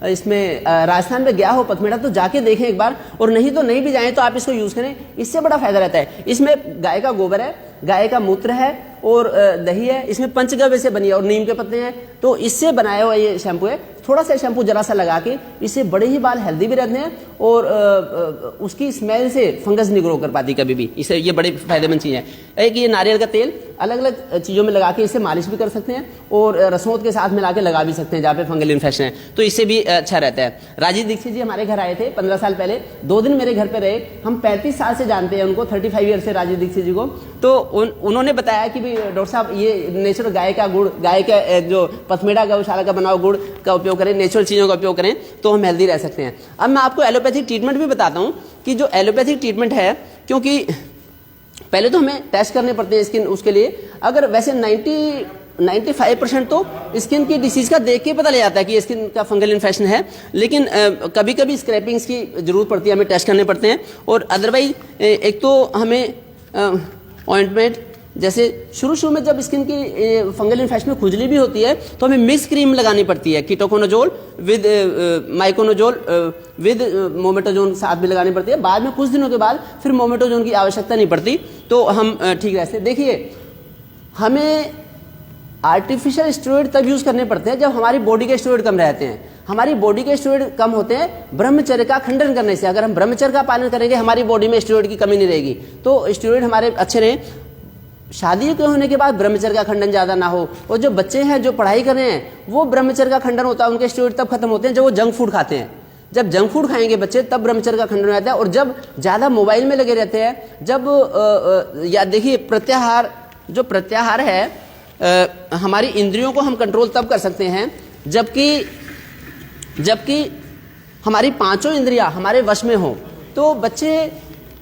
Speaker 1: इसमें राजस्थान में गया हो पथमेड़ा, तो जाके देखें एक बार, और नहीं तो नहीं भी जाएं तो आप इसको यूज करें, इससे बड़ा फायदा रहता है। इसमें गाय का गोबर है, गाय का मूत्र है, और दही है, इसमें पंचगव्य से बनी है, और नीम के पत्ते हैं। तो इससे बनाया हुआ ये शैम्पू है। थोड़ा सा शैम्पू जरा सा लगा के, इससे बड़े ही बाल हेल्दी भी रहते हैं, और उसकी स्मेल से फंगस नहीं ग्रो कर पाती कभी भी। इसे ये बड़े फायदेमंद चीज़ है। एक ये नारियल का तेल अलग अलग चीज़ों में लगा के इससे मालिश भी कर सकते हैं, और रसोत के साथ मिला के लगा भी सकते हैं जहाँ पे फंगल इन्फेक्शन है, तो इससे भी अच्छा रहता है। राजीव दीक्षित जी हमारे घर आए थे 15 साल पहले, 2 दिन मेरे घर पे रहे। हम 35 साल से जानते हैं उनको, 35 ईयर से राजीव दीक्षित जी को। तो उन्होंने बताया कि भाई डॉक्टर साहब, ये नेचुरल गाय का गुड़, गाय का जो पथमेड़ा गौशाला का बना हुआ गुड़ का उपयोग करें, नेचुरल चीज़ों का उपयोग करें, तो हम हेल्दी रह सकते हैं। अब मैं आपको एलोपैथिक ट्रीटमेंट भी बताता हूँ कि जो एलोपैथिक ट्रीटमेंट है, क्योंकि पहले तो हमें टेस्ट करने पड़ते हैं स्किन, उसके लिए अगर वैसे 95% तो स्किन की डिसीज का देख के पता लग जाता है कि स्किन का फंगल इन्फेक्शन है, लेकिन कभी कभी स्क्रैपिंग्स की जरूरत पड़ती है, हमें टेस्ट करने पड़ते हैं। और अदरवाइज एक तो हमें ऑइंटमेंट, जैसे शुरू में जब स्किन की फंगल इन्फेक्शन में खुजली भी होती है तो हमें मिक्स क्रीम लगानी पड़ती है, कीटोकोनाजोल विद माइकोनाजोल विद मोमेटोजोन साथ भी लगानी पड़ती है। बाद में कुछ दिनों के बाद फिर मोमेटोजोन की आवश्यकता नहीं पड़ती, तो हम ठीक रहते हैं। देखिए, हमें आर्टिफिशियल स्टेरॉइड तब यूज करने पड़ते हैं जब हमारी बॉडी के स्टेरॉइड कम रहते हैं। हमारी बॉडी के स्टेरॉइड कम होते हैं ब्रह्मचर्य का खंडन करने से। अगर हम ब्रह्मचर्य का पालन करेंगे, हमारी बॉडी में स्टेरॉइड की कमी नहीं रहेगी, तो स्टेरॉइड हमारे अच्छे रहे। शादी के होने के बाद ब्रह्मचर्य का खंडन ज़्यादा ना हो, और जो बच्चे हैं जो पढ़ाई कर रहे हैं वो ब्रह्मचर्य का खंडन होता है, उनके स्टेरॉइड तब खत्म होते हैं जब वो जंक फूड खाते हैं। जब जंक फूड खाएंगे बच्चे तब ब्रह्मचर्य का खंडन हो जाता है। और जब ज़्यादा मोबाइल में लगे रहते हैं, जब या देखिए प्रत्याहार, जो प्रत्याहार है हमारी इंद्रियों को हम कंट्रोल तब कर सकते हैं जबकि हमारी पांचों इंद्रियां हमारे वश में हो। तो बच्चे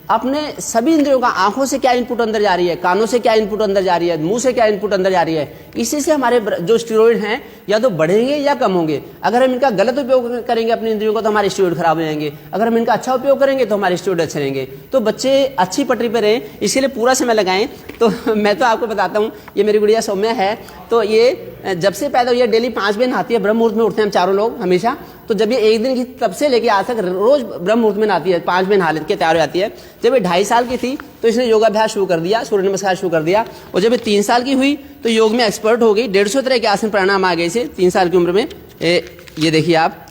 Speaker 1: अपने सभी इंद्रियों का, आंखों से क्या इनपुट अंदर जा रही है, कानों से क्या इनपुट अंदर जा रही है, मुंह से क्या इनपुट अंदर जा रही है, इसी से हमारे जो स्टेरॉइड हैं या तो बढ़ेंगे या कम होंगे। अगर हम इनका गलत उपयोग करेंगे अपनी इंद्रियों का तो हमारे स्टेरॉइड खराब हो जाएंगे, अगर हम इनका अच्छा उपयोग करेंगे तो हमारे स्टेरॉइड अच्छे रहेंगे। तो बच्चे अच्छी पटरी पर रहें, इसके लिए पूरा समय लगाएं। तो मैं तो आपको बताता हूँ, ये मेरी गुड़िया सौम्या है, तो ये जब से पैदा हुई है डेली 5 बजे नहाती है, ब्रह्म मुहूर्त में उठते हैं हम चारों लोग हमेशा। तो जब ये एक दिन की तब से लेके आज तक रोज ब्रह्म मुहूर्त में नहाती है, 5 बजे नहा के तैयार हो जाती है। जब ये 2.5 साल की थी तो इसने योगाभ्यास शुरू कर दिया, सूर्य नमस्कार शुरू कर दिया। और जब ये 3 साल की हुई तो योग में एक्सपर्ट हो गई, 150 तरह के आसन प्राणायाम आ गए इसे 3 साल की उम्र में। ये देखिए आप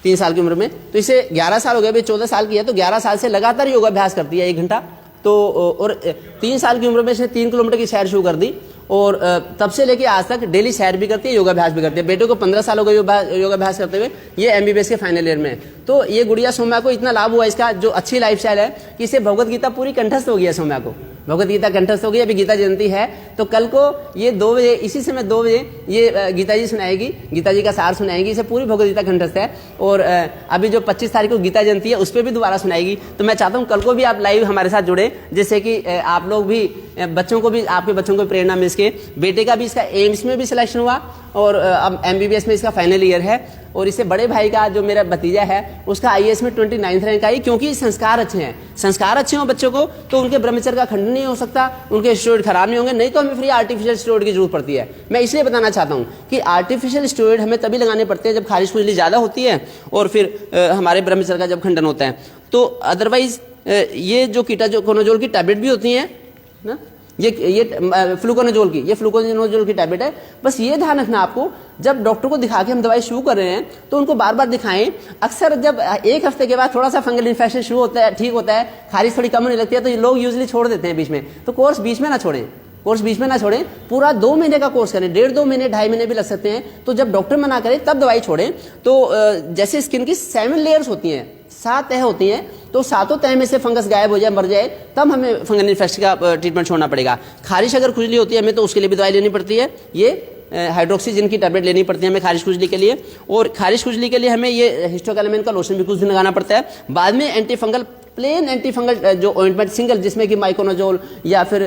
Speaker 1: 3 साल की उम्र में, तो इसे 11 साल हो गए, अभी 14 साल की है, तो 11 साल से लगातार योगाभ्यास करती है 1 घंटा। तो और 3 साल की उम्र में इसने 3 किलोमीटर की सैर शुरू कर दी, और तब से लेके आज तक डेली सैर भी करती है, योगाभ्यास भी करती है। बेटे को 15 साल हो गए योगाभ्यास करते हुए, ये MBBS के फाइनल ईयर में है। तो ये गुड़िया सौम्या को इतना लाभ हुआ इसका, जो अच्छी लाइफस्टाइल है कि इसे भगवत गीता पूरी कंठस्थ हो गई है। सौम्या को भगवत गीता कंठस्थ हो गई। अभी गीता जयंती है, तो कल को ये 2 बजे, इसी समय 2 बजे ये गीता जी सुनाएगी, गीता जी का सार सुनाएगी। इसे पूरी भगवत गीता कंठस्थ है। और अभी जो 25 तारीख को गीता जयंती है उस पर भी दोबारा सुनाएगी। तो मैं चाहता हूँ कल को भी आप लाइव हमारे साथ जुड़े, जिससे कि आप लोग भी, बच्चों को भी, आपके बच्चों को प्रेरणा मिल सके। बेटे का भी इसका एम्स में भी सिलेक्शन हुआ, और अब MBBS में इसका फाइनल ईयर है। और इससे बड़े भाई का जो मेरा भतीजा है उसका IAS में 29 रैंक आई, क्योंकि संस्कार अच्छे हैं। संस्कार अच्छे हो बच्चों को तो उनके ब्रह्मचर्य का खंडन नहीं हो सकता, उनके स्टेरॉइड खराब नहीं होंगे। नहीं तो हमें फ्री आर्टिफिशियल स्टेरॉइड की जरूरत पड़ती है। मैं इसलिए बताना चाहता हूँ कि आर्टिफिशियल स्टेरॉइड हमें तभी लगाने पड़ते हैं जब खारिश खुजली ज़्यादा होती है, और फिर हमारे ब्रह्मचर्य का जब खंडन होता है। तो अदरवाइज ये जो कीटाकोनाजोल की टैबलेट भी होती हैं ना, ये फ्लूकोनाजोल की, ये फ्लूकोनाजोल की टैबलेट है। बस ये ध्यान रखना आपको, जब डॉक्टर को दिखा के हम दवाई शुरू कर रहे हैं तो उनको बार बार दिखाएं। अक्सर जब 1 हफ्ते के बाद थोड़ा सा फंगल इन्फेक्शन शुरू होता है, ठीक होता है, खारिश थोड़ी कम होने लगती है, तो ये लोग यूजुअली छोड़ देते हैं बीच में। तो कोर्स बीच में ना छोड़ें, पूरा 2 महीने का कोर्स करें। 1.5-2 महीने, 2.5 महीने भी लग सकते हैं। तो जब डॉक्टर मना करे तब दवाई छोड़ें। तो जैसे स्किन की 7 लेयर्स होती हैं, 7 तह होती हैं, तो 7 तह में से फंगस गायब हो जाए, मर जाए, तब हमें फंगल इन्फेक्शन का ट्रीटमेंट छोड़ना पड़ेगा। खारिश अगर खुजली होती है हमें, तो उसके लिए भी दवाई लेनी पड़ती है। ये हाइड्रोक्सीजिन की टैबलेट लेनी पड़ती है हमें खारिश खुजली के लिए। और खारिश खुजली के लिए हमें ये हिस्टोकैलामिन का लोशन भी कुछ दिन लगाना पड़ता है। बाद में antifungal, plain antifungal जो ऑइंटमेंट सिंगल, जिसमें कि माइकोनाजोल या फिर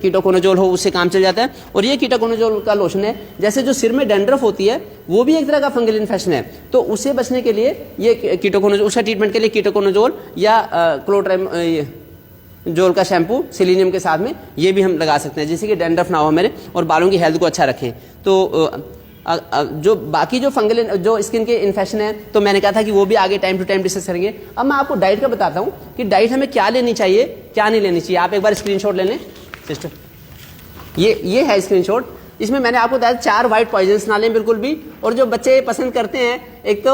Speaker 1: कीटोकोनाजोल हो, उससे काम चल जाता है। और ये कीटोकोनाजोल का लोशन है। जैसे जो सिर में डैंड्रफ होती है वो भी एक तरह का फंगल इन्फेक्शन है, तो उससे बचने के लिए ये कीटोकोनाजोल, उसका ट्रीटमेंट के लिए कीटोकोनाजोल या क्लोट्राइमजोल का शैम्पू सिलीनियम के साथ में ये भी हम लगा सकते हैं, जिससे कि डैंड्रफ ना हो हमारे, और बालों की हेल्थ को अच्छा रखें। तो जो बाकी जो फंगल जो स्किन के इन्फेक्शन है, तो मैंने कहा था कि वो भी आगे टाइम टू टाइम डिस्कस करेंगे। अब मैं आपको डाइट का बताता हूँ कि डाइट हमें क्या लेनी चाहिए, क्या नहीं लेनी चाहिए। आप एक बार स्क्रीनशॉट ले लें सिस्टर, ये है स्क्रीनशॉट। इसमें मैंने आपको बताया 4 वाइट पॉइजन्स ना लें बिल्कुल भी। और जो बच्चे पसंद करते हैं, एक तो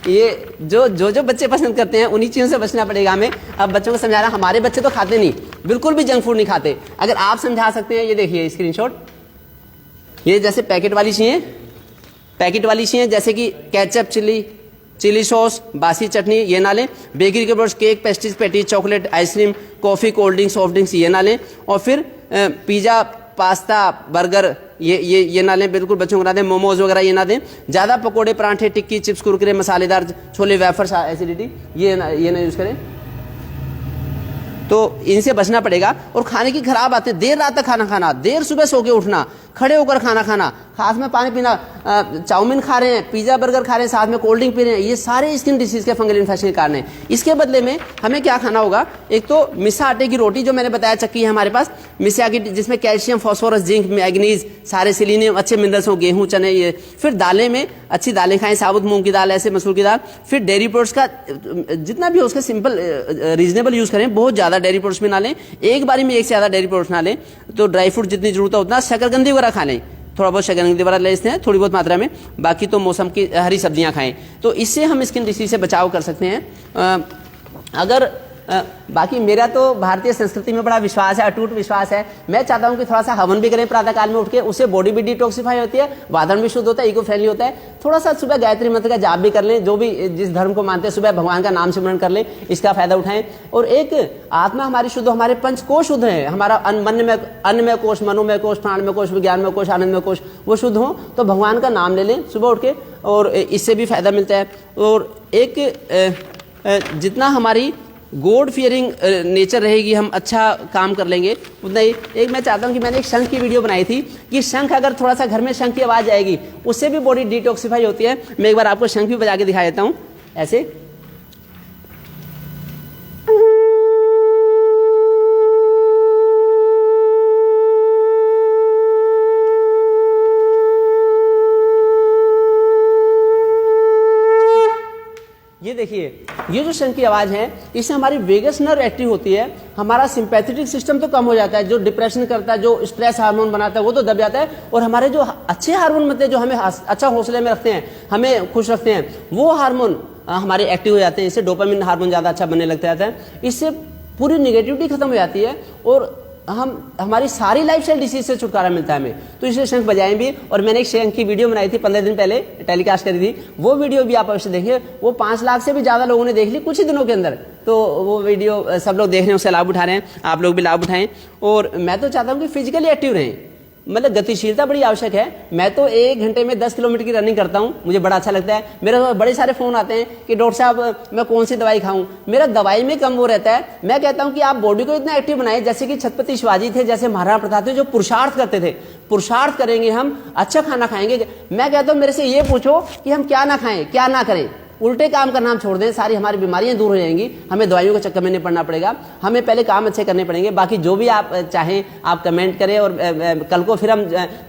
Speaker 1: ये जो बच्चे पसंद करते हैं उन्हीं चीज़ों से बचना पड़ेगा हमें। अब बच्चों को समझाना, हमारे बच्चे तो खाते नहीं, बिल्कुल भी जंक फूड नहीं खाते। अगर आप समझा सकते हैं, ये देखिए स्क्रीनशॉट, ये जैसे पैकेट वाली चीज़ें जैसे कि केचप, चिली सॉस, बासी चटनी, ये ना लें। बेकरी के products, cake, pastries, patties, chocolate, ice cream, coffee, cold drinks, soft drinks, ये ना लें। और फिर पिज़्ज़ा, पास्ता, बर्गर, ये ना लें, बिल्कुल बच्चों को ना दें। मोमोज वगैरह ये ना दें। ज़्यादा पकोड़े, परांठे, टिक्की, चिप्स, कुरकुरे, मसालेदार छोले, वेफर्स, एसिडिटी, ये ना यूज़ करें। तो इनसे बचना पड़ेगा। और खाने की खराब आदतें, देर रात तक खाना खाना, देर सुबह सो के उठना, खड़े होकर खाना खाना, हाथ में पानी पीना, चाउमीन खा रहे हैं, पिज़्ज़ा बर्गर खा रहे हैं, साथ में कोल्ड ड्रिंक पी रहे हैं, ये सारे स्किन डिसीज के फंगल इन्फेक्शन के कारण हैं। इसके बदले में हमें क्या खाना होगा? एक तो मिसा आटे की रोटी, जो मैंने बताया चक्की है हमारे पास, मिसा की, जिसमें कैल्शियम, फॉस्फोरस, जिंक, मैग्नीज, सारे सेलेनियम, अच्छे मिनरल्स हो, गेहूँ, चने, ये। फिर दालें में अच्छी दालें खाएं, साबुत मूंग की दाल, ऐसे मसूर की दाल। फिर डेयरी प्रोडक्ट्स का जितना भी हो उसका सिंपल रीजनेबल यूज़ करें, बहुत ज़्यादा डेयरी प्रोडक्ट्स में ना लें, एक बारी में एक से ज़्यादा डेयरी प्रोडक्ट्स ना लें। तो ड्राई फ्रूट जितनी जरूरत है उतना, शकरकंदी वगैरह खा लें, थोड़ा बहुत शकरकंदी वगैरह ले सकते हैं थोड़ी बहुत मात्रा में, बाकी तो मौसम की हरी सब्जियां खाएं। तो इससे हम स्किन डिसीज से बचाव कर सकते हैं। अगर बाकी मेरा तो भारतीय संस्कृति में बड़ा विश्वास है, अटूट विश्वास है। मैं चाहता हूं कि थोड़ा सा हवन भी करें प्रातः काल में उठ के, उससे बॉडी भी डिटॉक्सिफाई होती है, वातावरण भी शुद्ध होता है, इको फ्रेंडली होता है। थोड़ा सा सुबह गायत्री मंत्र का जाप भी कर लें, जो भी जिस धर्म को मानते हैं सुबह भगवान का नाम सिमरन कर लें, इसका फायदा उठाएं। और एक आत्मा हमारी शुद्ध, हमारे पंच कोश शुद्ध है, हमारा अन्नमय कोश, मनोमय कोश, प्राणमय कोश, विज्ञानमय कोश, आनंदमय कोश, वो शुद्ध हो तो भगवान का नाम ले लें सुबह उठ के, और इससे भी फायदा मिलता है। और एक जितना हमारी गॉड फियरिंग नेचर रहेगी, हम अच्छा काम कर लेंगे उतना ही। एक मैं चाहता हूं कि मैंने एक शंख की वीडियो बनाई थी कि शंख, अगर थोड़ा सा घर में शंख की आवाज आएगी उससे भी बॉडी डिटॉक्सिफाई होती है। मैं एक बार आपको शंख भी बजा के दिखा देता हूं ऐसे। ये देखिए, ये जो शंख की आवाज है, इससे हमारी वेगस नर्व एक्टिव होती है, हमारा सिंपैथेटिक सिस्टम तो कम हो जाता है, जो डिप्रेशन करता है, जो स्ट्रेस हार्मोन बनाता है वो तो दब जाता है, और हमारे जो अच्छे हार्मोन बनते हैं, जो हमें अच्छा हौसले में रखते हैं, हमें खुश रखते हैं, वो हार्मोन हमारे एक्टिव हो जाते हैं। इससे डोपामिन हार्मोन ज्यादा अच्छा बनने लगता है। इससे पूरी निगेटिविटी खत्म हो जाती है और हमारी सारी लाइफस्टाइल डिसीज से छुटकारा मिलता है हमें। तो इसलिए शंख बजाएं भी। और मैंने एक शंख की वीडियो बनाई थी 15 दिन पहले, टेलीकास्ट करी थी, वो वीडियो भी आप अवश्य देखिए। वो 5 लाख से भी ज्यादा लोगों ने देख ली कुछ ही दिनों के अंदर। तो वो वीडियो सब लोग देख रहे हैं, उससे लाभ उठा रहे हैं, आप लोग भी लाभ उठाएं। और मैं तो चाहता हूं कि फिजिकली एक्टिव रहें, मतलब गतिशीलता बड़ी आवश्यक है। मैं तो 1 घंटे में 10 किलोमीटर की रनिंग करता हूं, मुझे बड़ा अच्छा लगता है। मेरे पास बड़े सारे फोन आते हैं कि डॉक्टर साहब मैं कौन सी दवाई खाऊं। मेरा दवाई में कम वो रहता है। मैं कहता हूं कि आप बॉडी को इतना एक्टिव बनाएं, जैसे कि छत्रपति शिवाजी थे, जैसे महाराणा प्रताप थे, जो पुरुषार्थ करते थे। पुरुषार्थ करेंगे हम, अच्छा खाना खाएंगे। मैं कहता हूं मेरे से ये पूछो कि हम क्या ना खाएं, क्या ना करें, उल्टे काम करना हम छोड़ दें, सारी हमारी बीमारियां दूर हो जाएंगी। हमें दवाइयों के चक्कर में नहीं पड़ना पड़ेगा, हमें पहले काम अच्छे करने पड़ेंगे। बाकी जो भी आप चाहें आप कमेंट करें। और कल को फिर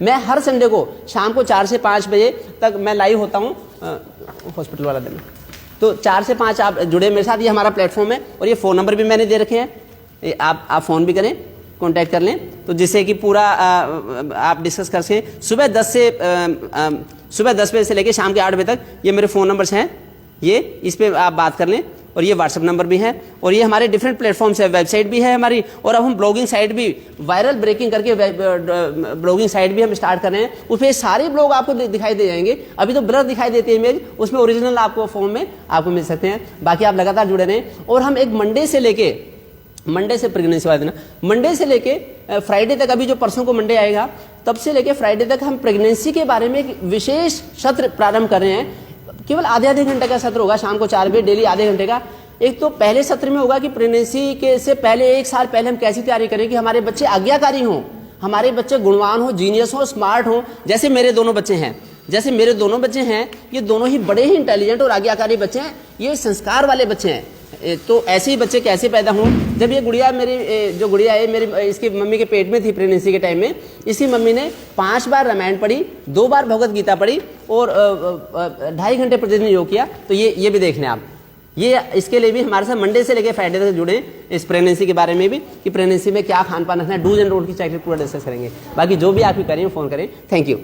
Speaker 1: मैं हर संडे को शाम को 4 से 5 बजे तक मैं लाइव होता हूँ हॉस्पिटल वाला दिन। तो 4 से 5 आप जुड़े मेरे साथ। ये हमारा प्लेटफॉर्म है और ये फ़ोन नंबर भी मैंने दे रखे हैं, आप फ़ोन भी करें, कॉन्टैक्ट कर लें, तो जिससे कि पूरा आप डिस्कस कर सकें। सुबह 10 बजे से लेकर शाम के 8 बजे तक ये मेरे फ़ोन नंबर्स हैं, ये इस पे आप बात कर लें। और ये व्हाट्सएप नंबर भी है, और ये हमारे डिफरेंट प्लेटफॉर्म्स है, वेबसाइट भी है हमारी। और अब हम ब्लॉगिंग साइट भी वायरल ब्रेकिंग करके ब्लॉगिंग साइट भी हम स्टार्ट कर रहे हैं। उसमें सारे ब्लॉग आपको दिखाई दे जाएंगे। अभी तो ब्लर दिखाई देती है इमेज, उसमें ओरिजिनल आपको फॉर्म में आपको मिल सकते हैं। बाकी आप लगातार जुड़े रहें। और हम एक मंडे से प्रेगनेंसी वाले दिन, मंडे से लेके फ्राइडे तक, अभी जो परसों को मंडे आएगा तब से लेके फ्राइडे तक हम प्रेगनेंसी के बारे में एक विशेष सत्र प्रारंभ कर रहे हैं। केवल आधे घंटे का सत्र होगा, शाम को 4 बजे डेली आधे घंटे का। एक तो पहले सत्र में होगा कि प्रेगनेंसी के से पहले 1 साल पहले हम कैसी तैयारी करें कि हमारे बच्चे आज्ञाकारी हों, हमारे बच्चे गुणवान हो, जीनियस हो, स्मार्ट हो। जैसे मेरे दोनों बच्चे हैं, ये दोनों ही बड़े ही इंटेलिजेंट और आज्ञाकारी बच्चे हैं, ये संस्कार वाले बच्चे हैं। तो ऐसे ही बच्चे कैसे पैदा हों। जब ये गुड़िया जो गुड़िया है मेरी, इसकी मम्मी के पेट में थी प्रेगनेंसी के टाइम में, इसी मम्मी ने 5 बार रामायण पढ़ी, 2 बार भगवत गीता पढ़ी और 2.5 घंटे प्रतिदिन योग किया। तो ये भी देख लें आप। ये इसके लिए भी हमारे साथ मंडे से लेकर फ्राइडे तक जुड़े, इस प्रेगनेंसी के बारे में भी कि प्रेगनेंसी में क्या खान पान रखना है, डूज एंड डोंट की चेकलिस्ट पूरा डिस्कस करेंगे। बाकी जो भी आप करें फ़ोन करें। Thank you.